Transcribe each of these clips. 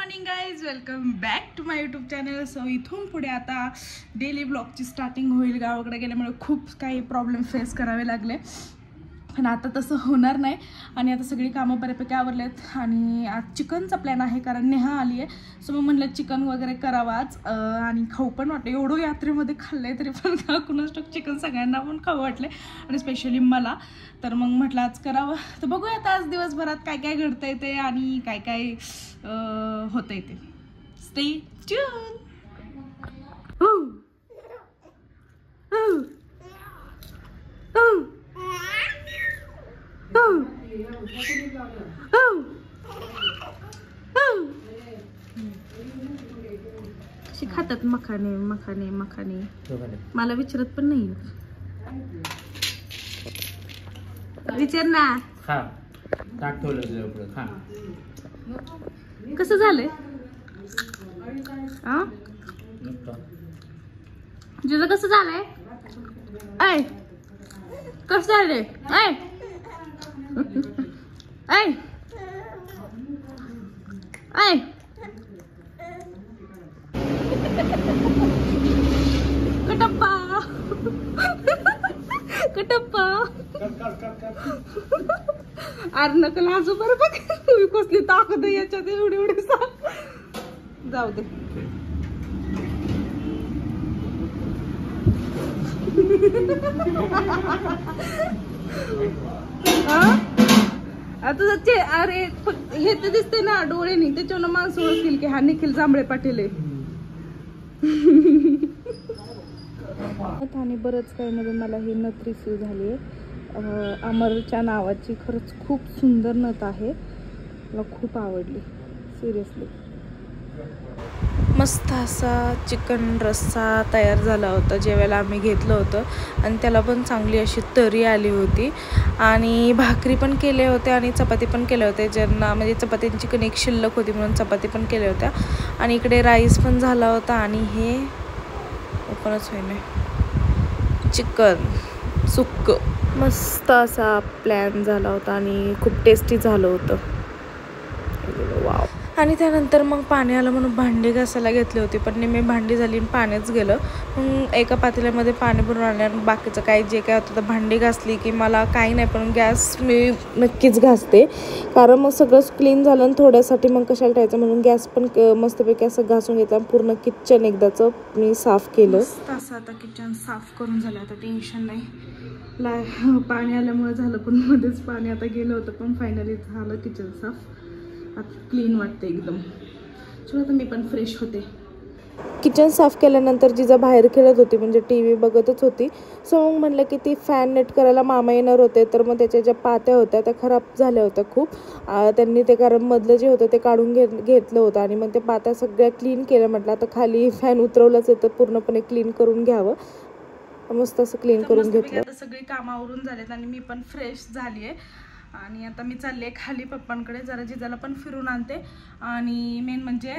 Morning guys, welcome back to my YouTube channel. So इथून पुढे आता डेली ब्लॉगची स्टार्टिंग होईल. गावाकडे गेल्यामुळे खूप काही प्रॉब्लेम फेस करावे लागले, पण आता तसं होणार नाही. आणि आता सगळी कामं बऱ्यापैकी आवरलेत आणि आज चिकनचा प्लॅन आहे, कारण नेहा आली आहे. सो मग म्हणलं चिकन वगैरे करावं आज आणि खाऊ पण वाटलं. एवढं यात्रेमध्ये खाल्लं आहे तरी पण कुणाच चिकन सगळ्यांना पण खाऊ वाटले आणि स्पेशली मला. तर मग म्हटलं आज करावं. तर बघूया आता आज दिवसभरात काय काय घडतंय ते आणि काय काय होतंय ते. Stay tune. कशी खातात मखाने मखाने मखाने, मला विचारत पण नाही. विचार ना. खा ताट ठेवलं पुढे खा. कसं झालंय तुझं? कसं झालंय? ऐ कसं झालंय? ऐ ऐ ऐ कटप्पा कटप्पा अरे नका लाजू बरं. बघ कसली ताकद आहे याच्यात, एवढी एवढी जाऊ दे. तुझं अरे हे तर दिसते ना डोळ्यानी, त्याच्यावर माणसं ओळखतील की हा निखिल जांभळे पाटील आहे. आणि बरंच काही मध्ये मला ही नथ रिसीव झाली आहे अमरच्या नावाची. खरंच खूप सुंदर नथ आहे, मला खूप आवडली सिरियसली. मस्त असा चिकन रस्सा तयार झाला होता जेवायला आम्ही घेतलं होतं, आणि त्याला पण चांगली अशी तरी आली होती. आणि भाकरी पण केल्या होत्या आणि चपाती पण केल्या होत्या, ज्यांना म्हणजे चपातींची कणिक शिल्लक होती म्हणून चपाती पण केल्या होत्या. आणि इकडे राईस पण झाला होता. आणि हे ओपनच होईना चिकन सुक्क. मस्त असा प्लॅन झाला होता आणि खूप टेस्टी झालं होतं. वाव. आणि त्यानंतर मग पाणी आलं म्हणून भांडी घासायला घेतली होती, पण मी भांडी झाली आणि पाण्याच गेलं. मग एका पातेल्यामध्ये पाणी भरून आणलं. बाकीचं काही जे काय होतं तर भांडी घासली की मला काही नाही, पण गॅस मी नक्कीच घासते, कारण मग सगळंच क्लीन झालं आणि थोड्यासाठी मग कशाला ठेवायचं म्हणून गॅस पण मस्तपैकी असं घासून घेतला. पूर्ण किचन एकदाचं मी साफ केलं. असं आता किचन साफ करून झालं, आता टेन्शन नाही. पाणी आल्यामुळे झालं, पण मध्येच पाणी आता गेलं होतं, पण फायनली झालं किचन साफ. आता क्लीन वाटते एकदम. चला आता मी पण फ्रेश होते. किचन साफ केल्यानंतर जिजा बाहेर खेळत होती, म्हणजे टी व्ही बघतच होती. सो मग म्हणलं की ती फॅन नेट करायला मामा येणार होते, तर मग त्याच्या ज्या पात्या होत्या त्या खराब झाल्या होत्या खूप. त्यांनी ते कारण मधलं जे होतं ते काढून घेतलं होतं आणि मग ते पात्या सगळ्या क्लीन केल्या. म्हटलं आता खाली फॅन उतरवलंच आहे तर पूर्णपणे क्लीन करून घ्यावं. मस्त असं क्लीन करून घेतलं. आता सगळी कामं आवरून झालेत आणि मी पण फ्रेश झाली आहे. आणि आता मी चालले खाली पप्पांकडे, जरा जिजाला पण फिरून आणते. आणि मेन म्हणजे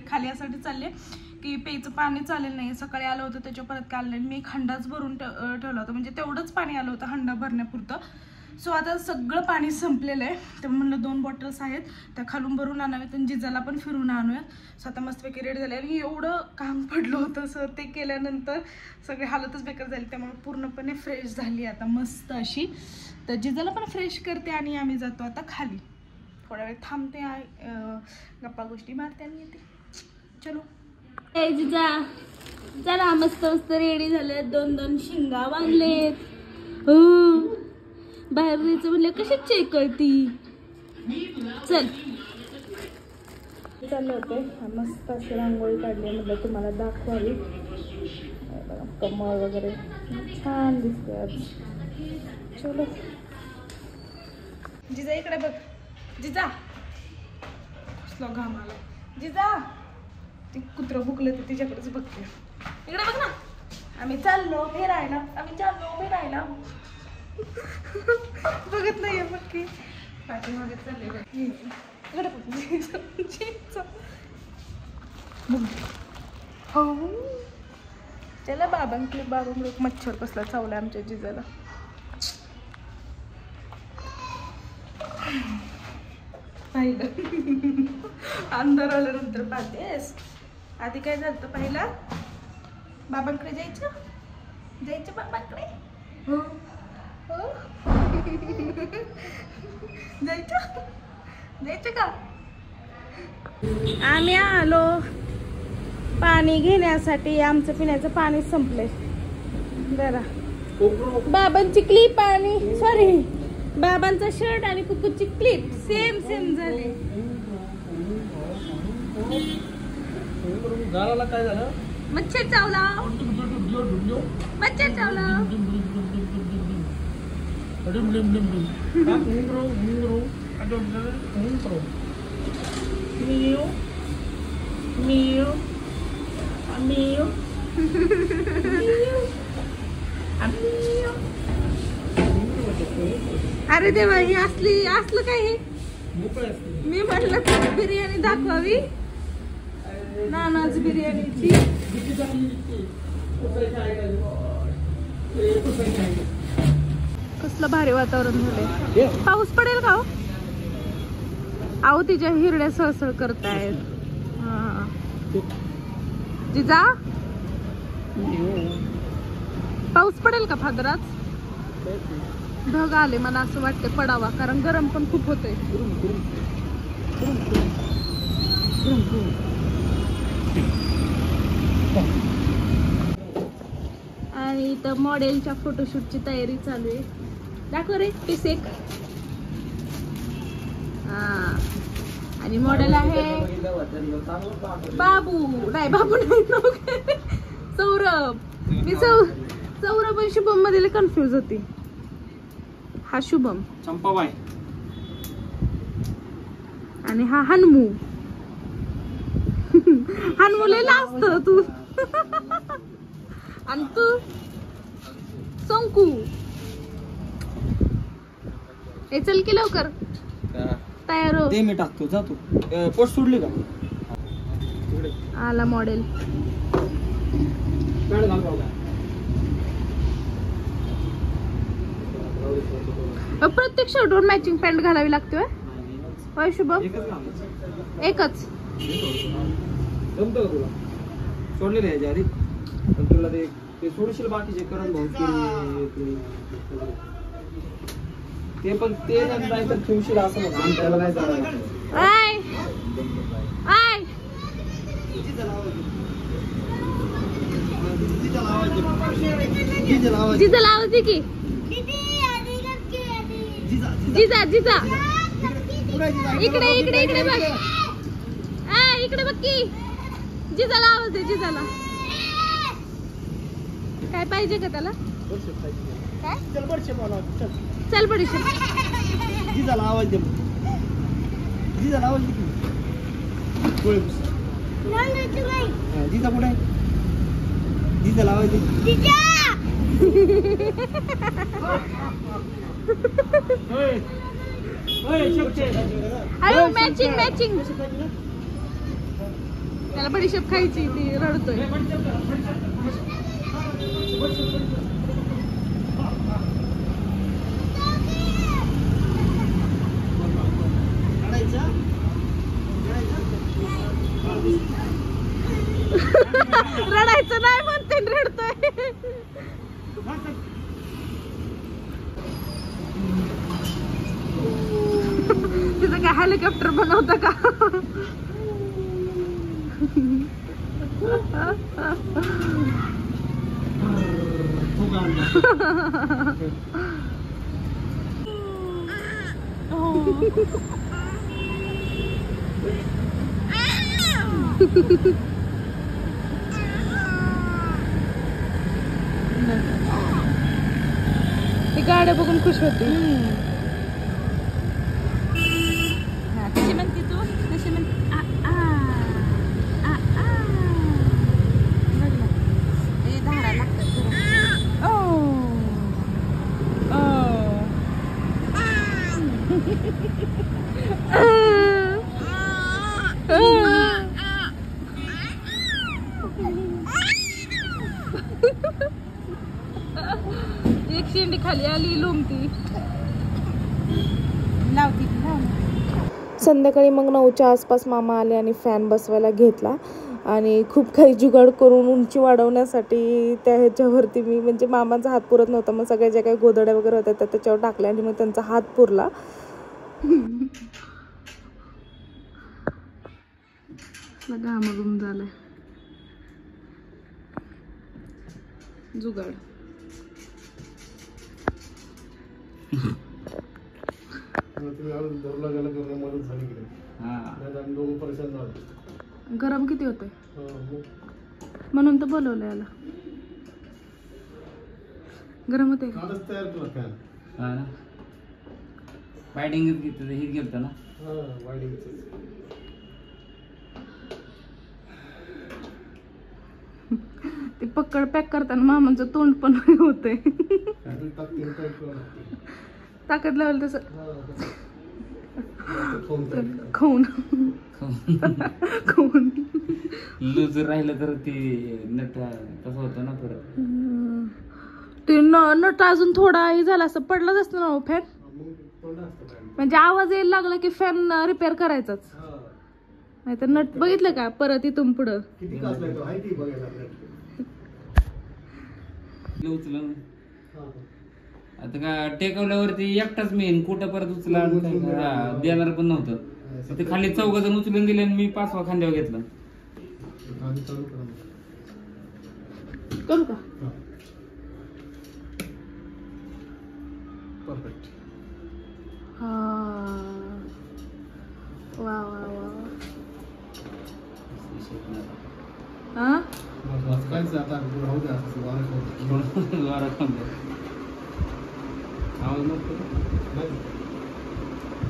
खाली यासाठी चालले की प्यायचं पाणी चालेल नाही. सकाळी आलं होतं त्याच्या परत काय आलं नाही, मी हंडाच भरून ठेवला होता, म्हणजे तेवढंच पाणी आलं होतं हंडा भरण्यापुरतं. सो आता सगळं पाणी संपलेलं आहे, तर म्हणलं 2 बॉटल्स आहेत त्या खालून भरून आणाव्यात आणि जिजाला पण फिरून आणूयात. सो आता मस्तपैकी रेडी झाले. आणि एवढं काम पडलं होतं सो ते केल्यानंतर सगळी हालतच बेकार झाली, त्यामुळे पूर्णपणे फ्रेश झाली आता मस्त अशी. तर जिजाला पण फ्रेश करते आणि आम्ही जातो आता खाली. थोड्या वेळ थांबते, गप्पा गोष्टी मारते आणि येते. चलो जिजा चला. मस्त मस्त रेडी झाले, 2-2 शिंगा बांधलेत. बाहेर जायचं म्हणलं कशात चेक करती. चल चाललं होते. मस्त अशी रांगोळी काढली, म्हटलं तुम्हाला दाखवावी. कमळ वगैरे छान दिसते आज. चलो जिजा इकडे बघ. जिजा कसला घाम आला. जिजा ती कुत्रं भुकलं तर तिच्याकडेच बघते. इकडे बघ ना. आम्ही चाललो फिरायला, आम्ही चाललो फिरायला. बघत नाहीये बघ की पाठीमागे चालले. इकडे बघ. हो चला बाबांकडे मच्छर कसला चावला आमच्या जिजाला. पाहिलं अंधार आल्यानंतर पाहतेस. आधी काय झालं पहिला, बाबांकडे जायचं बाबांकडे. हो हो जायचं का. आम्ही आलो पाणी घेण्यासाठी. आमचं पिण्याचं पाणी संपलंय. जरा बाबांची क्लिप आणि सॉरी बाबांचा शर्ट आणि कुकूची क्लिप सेम झाले. काय झालं. मच्छर चावला. अरे देवा, ही असलं काय हे. मी म्हटलं तर बिर्याणी दाखवावी. नानाच बिर्याणीची. कसलं भारी वातावरण झालंय. पाऊस पडेल का हो. आहो तिच्या हिरड्या सळसळ करतायत. जिजा पाऊस पडेल का फादराच. ढग आले. मला असं वाटतं पडावा, कारण गरम पण खूप होतंय. आणि इथं मॉडेलच्या फोटोशूटची तयारी चालू आहे. दाखव रे पीस एक. आणि मॉडेल आहे बाबू नाही सौरभ. मी सौरभ आणि शुभम मध्ये कन्फ्युज होती. हा शुभम चंपाबाई आणि हा हनुमू. हनुमुलेला असत तू. आणि तू संकू. हे चल की लवकर तयार हो. मी टाकतो जातो. पोस्ट सोडली का. आला मॉडेल. प्रत्येक शर्टवर मॅचिंग पॅन्ट घालावी लागते होय शुभम. एकच जमतं का तुला. सोडलेलं आहे आधी पण तुला ते सोडशील बाकीचे करण भाऊ ते पण ते नाही तर ठेवशील असं म्हणून त्याला काय चालू. जिजा लावते की. जिजा इकडे बघ. इकडे बघ की. जिजाला आवाज दे. जिजाला काय पाहिजे का त्याला. चल बडीशेप. जिजाला आवाज दे. जिजाला आवाज दे. जिजा कुठे आहे. जिजाला आवाज दे. अरे मॅचिंग. त्याला बडीशेप खायची. ती रडतोय. रडायचं नाही म्हणते. रडतोय. तिथं काय हेलिकॉप्टर बनवतं का. ती गाड्या बघून खुश होती. कशी म्हणते तू. कशी म्हणते. धारा लागतात. एक शेंडी खाली आली लोमती. लावती संध्याकाळी मग 9च्या आसपास मामा आले आणि फॅन बसवायला घेतला आणि खूप काही जुगाड करून उंची वाढवण्यासाठी त्या ह्याच्यावरती मी म्हणजे मामाचा हात पुरत नव्हता, मग सगळ्या ज्या काही गोधड्या वगैरे होत्या त्या त्याच्यावर टाकल्या आणि मग त्यांचा हात पुरला. घामाघूम झालाय जुगाड. गरम किती होते म्हणून तर बोलवलं याला. गरम होते ना. ते पकड पॅक करताना मामांचं तोंड पण होतंय. ताकद लावलं तसं खाऊन खाऊन लूज राहिलं तर ते नट तसं होतं ना परत. ते नट अजून थोडाही झाला असं पडलाच असतं ना फॅन. म्हणजे आवाज यायला लागला की फॅन रिपेअर करायचाच. नाही तर नट बघितलं का परत इथून पुढं उचलं. आता का टेकवल्यावरती एकटाच मी कुठं परत उचला देणार पण नव्हतं. ते खाली 4 जण उचलून दिले आणि मी 5वा खांद्यावर घेतला. करू का? परफेक्ट. हा वा वा वा. हा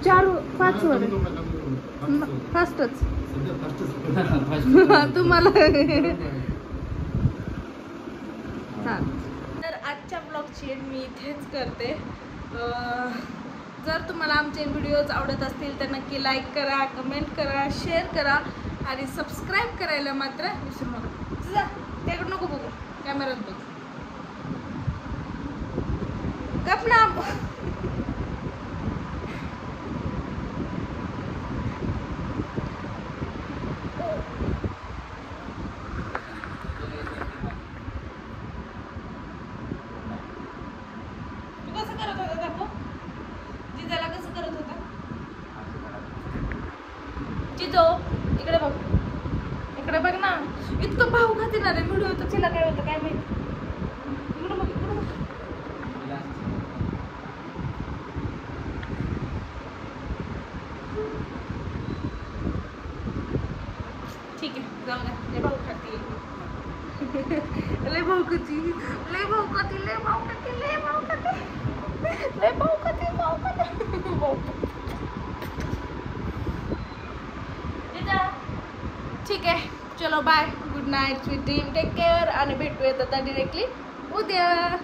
4-5 वर फास्टच तुम्हाला. तर आजच्या ब्लॉगची एंड मी इथेच करते. जर तुम्हाला आमचे व्हिडिओज आवडत असतील तर नक्की लाईक करा, कमेंट करा, शेअर करा आणि सबस्क्राईब करायला मात्र विसरू नका. तुझा त्याकडे नको बघू, कॅमेरात बघ. गप ना. इकडे बघ, इकडे बघ ना. इतकं भाऊ खाते ना रे व्हिडिओ, तर तिला काय होतं काय माहिती. इकडे बघ, इकडे बघ. ठीक आहे जाऊ द्या. लय भाऊ खाते, लय भाऊ खाते, लय भाऊ खाते, लय भाऊ खाते, लय भाऊ खाते, लय भाऊ खाते, भाऊ खाते. ठीक आहे, चलो bye, good night sweet dream, take care आणि भेटूयात आता डिरेक्टली उद्या.